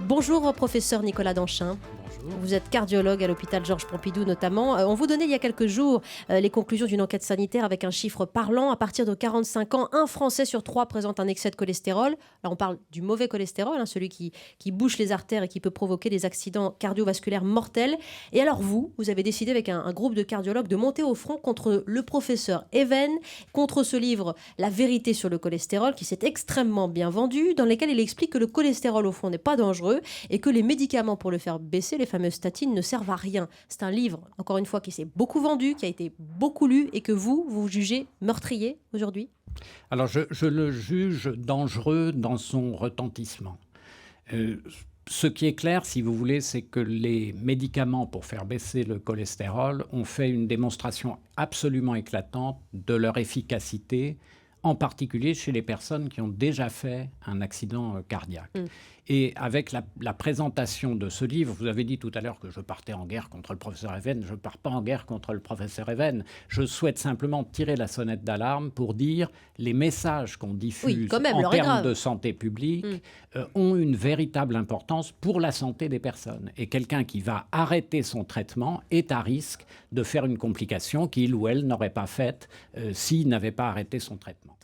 Bonjour, professeur Nicolas Danchin. Bonjour. Vous êtes cardiologue à l'hôpital Georges Pompidou notamment. On vous donnait il y a quelques jours les conclusions d'une enquête sanitaire avec un chiffre parlant. À partir de 45 ans, un Français sur 3 présente un excès de cholestérol. Là, on parle du mauvais cholestérol, celui qui bouche les artères et qui peut provoquer des accidents cardiovasculaires mortels. Et alors vous avez décidé avec un groupe de cardiologues de monter au front contre le professeur Even, contre ce livre La vérité sur le cholestérol qui s'est extrêmement bien vendu, dans lequel il explique que le cholestérol au fond n'est pas dangereux et que les médicaments pour le faire baisser, les fameuses statines, ne servent à rien. C'est un livre, encore une fois, qui s'est beaucoup vendu, qui a été beaucoup lu et que vous jugez meurtrier aujourd'hui. Alors je le juge dangereux dans son retentissement. Ce qui est clair, si vous voulez, c'est que les médicaments pour faire baisser le cholestérol ont fait une démonstration absolument éclatante de leur efficacité, en particulier chez les personnes qui ont déjà fait un accident cardiaque. Et avec la présentation de ce livre, vous avez dit tout à l'heure que je partais en guerre contre le professeur Even. Je ne pars pas en guerre contre le professeur Even. Je souhaite simplement tirer la sonnette d'alarme pour dire les messages qu'on diffuse quand même, en l'heure est termes grave. de santé publique ont une véritable importance pour la santé des personnes. Et quelqu'un qui va arrêter son traitement est à risque de faire une complication qu'il ou elle n'aurait pas faite s'il n'avait pas arrêté son traitement.